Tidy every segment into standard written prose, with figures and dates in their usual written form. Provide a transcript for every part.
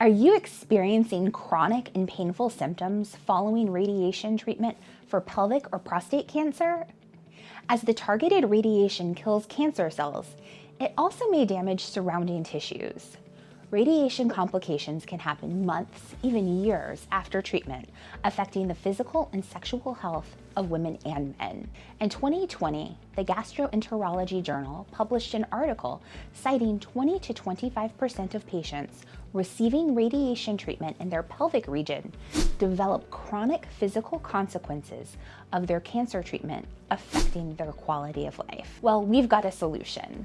Are you experiencing chronic and painful symptoms following radiation treatment for pelvic or prostate cancer? As the targeted radiation kills cancer cells, it also may damage surrounding tissues. Radiation complications can happen months, even years after treatment, affecting the physical and sexual health of women and men. In 2020, the Gastroenterology Journal published an article citing 20 to 25% of patients receiving radiation treatment in their pelvic region develop chronic physical consequences of their cancer treatment, affecting their quality of life. Well, we've got a solution.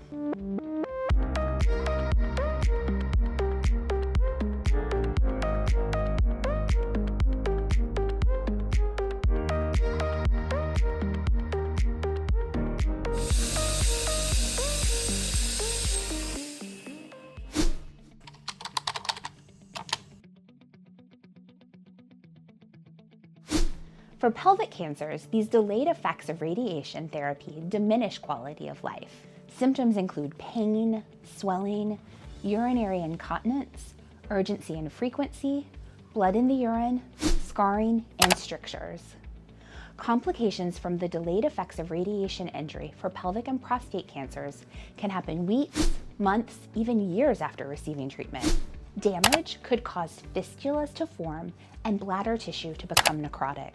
For pelvic cancers, these delayed effects of radiation therapy diminish quality of life. Symptoms include pain, swelling, urinary incontinence, urgency and frequency, blood in the urine, scarring, and strictures. Complications from the delayed effects of radiation injury for pelvic and prostate cancers can happen weeks, months, even years after receiving treatment. Damage could cause fistulas to form and bladder tissue to become necrotic.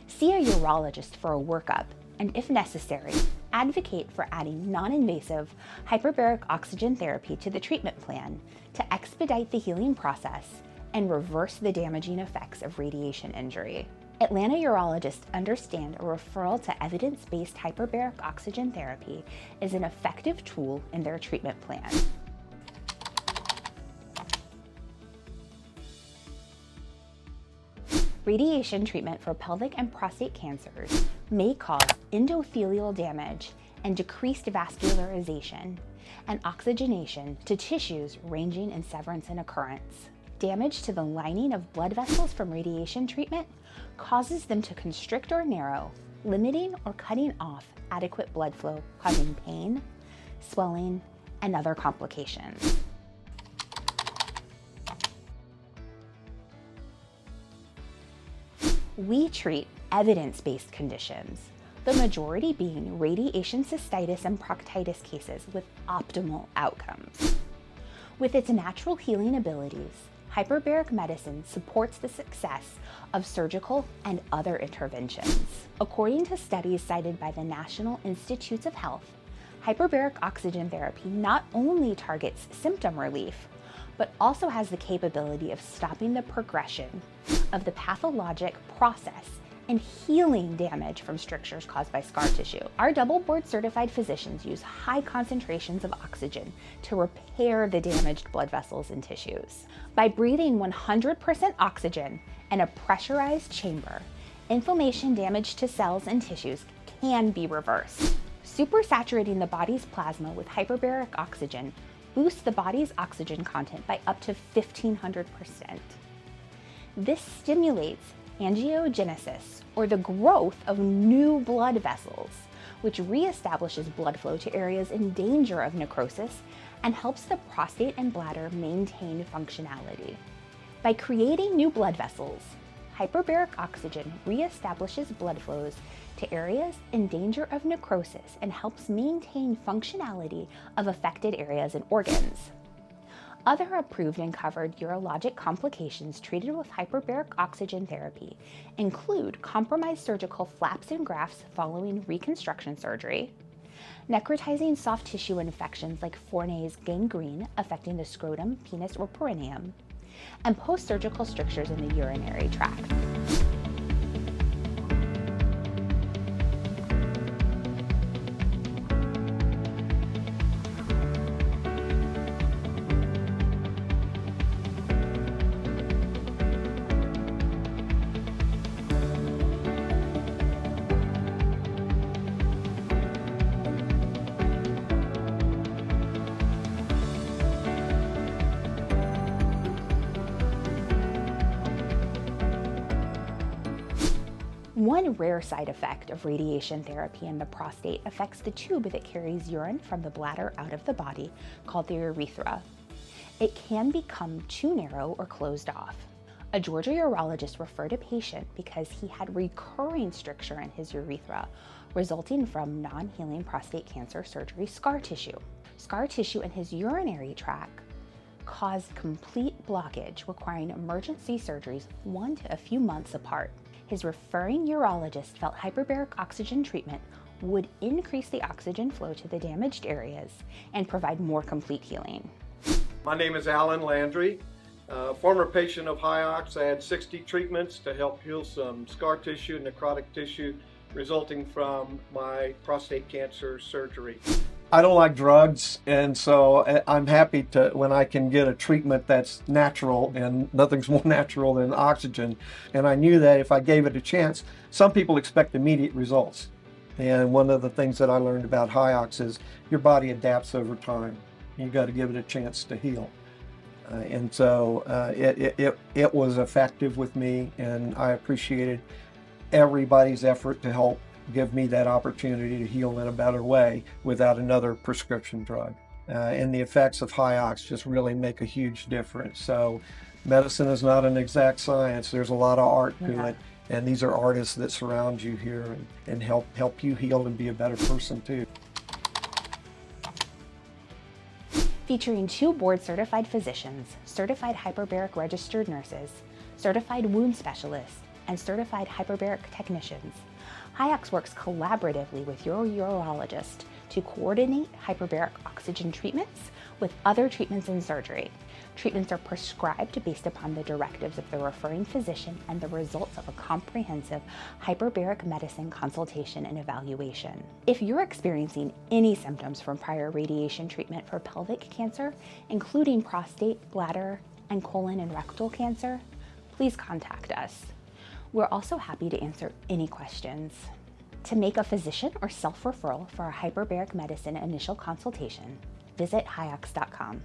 See a urologist for a workup, and if necessary, advocate for adding non-invasive hyperbaric oxygen therapy to the treatment plan to expedite the healing process and reverse the damaging effects of radiation injury. Atlanta urologists understand a referral to evidence-based hyperbaric oxygen therapy is an effective tool in their treatment plan. Radiation treatment for pelvic and prostate cancers may cause endothelial damage and decreased vascularization and oxygenation to tissues ranging in severance and occurrence. Damage to the lining of blood vessels from radiation treatment causes them to constrict or narrow, limiting or cutting off adequate blood flow, causing pain, swelling, and other complications. We treat evidence-based conditions, the majority being radiation cystitis and proctitis cases with optimal outcomes. With its natural healing abilities, hyperbaric medicine supports the success of surgical and other interventions. According to studies cited by the National Institutes of Health, hyperbaric oxygen therapy not only targets symptom relief, but also has the capability of stopping the progression of the pathologic process and healing damage from strictures caused by scar tissue. Our double board certified physicians use high concentrations of oxygen to repair the damaged blood vessels and tissues. By breathing 100% oxygen in a pressurized chamber, inflammation damage to cells and tissues can be reversed. Supersaturating the body's plasma with hyperbaric oxygen boosts the body's oxygen content by up to 1,500%. This stimulates angiogenesis, or the growth of new blood vessels, which reestablishes blood flow to areas in danger of necrosis and helps the prostate and bladder maintain functionality. By creating new blood vessels, hyperbaric oxygen reestablishes blood flows to areas in danger of necrosis and helps maintain functionality of affected areas and organs. Other approved and covered urologic complications treated with hyperbaric oxygen therapy include compromised surgical flaps and grafts following reconstruction surgery, necrotizing soft tissue infections like Fournier's gangrene affecting the scrotum, penis, or perineum, and post-surgical strictures in the urinary tract. One rare side effect of radiation therapy in the prostate affects the tube that carries urine from the bladder out of the body, called the urethra. it can become too narrow or closed off. A Georgia urologist referred a patient because he had recurring stricture in his urethra, resulting from non-healing prostate cancer surgery scar tissue. Scar tissue in his urinary tract caused complete blockage, requiring emergency surgeries 1 to a few months apart. His referring urologist felt hyperbaric oxygen treatment would increase the oxygen flow to the damaged areas and provide more complete healing. My name is Alan Landry. Former patient of HYOX. I had 60 treatments to help heal some scar tissue and necrotic tissue resulting from my prostate cancer surgery. I don't like drugs, and so I'm happy to when I can get a treatment that's natural, and nothing's more natural than oxygen. And I knew that if I gave it a chance, some people expect immediate results. And one of the things that I learned about HYOX is your body adapts over time. You got to give it a chance to heal. And so it was effective with me, and I appreciated everybody's effort to help give me that opportunity to heal in a better way without another prescription drug. And the effects of HYOX just really make a huge difference. So medicine is not an exact science. There's a lot of art to it. And these are artists that surround you here and help you heal and be a better person too. Featuring 2 board-certified physicians, certified hyperbaric registered nurses, certified wound specialists, and certified hyperbaric technicians, HYOX works collaboratively with your urologist to coordinate hyperbaric oxygen treatments with other treatments in surgery. Treatments are prescribed based upon the directives of the referring physician and the results of a comprehensive hyperbaric medicine consultation and evaluation. If you're experiencing any symptoms from prior radiation treatment for pelvic cancer, including prostate, bladder, and colon and rectal cancer, please contact us. We're also happy to answer any questions. To make a physician or self-referral for a hyperbaric medicine initial consultation, visit hyox.com.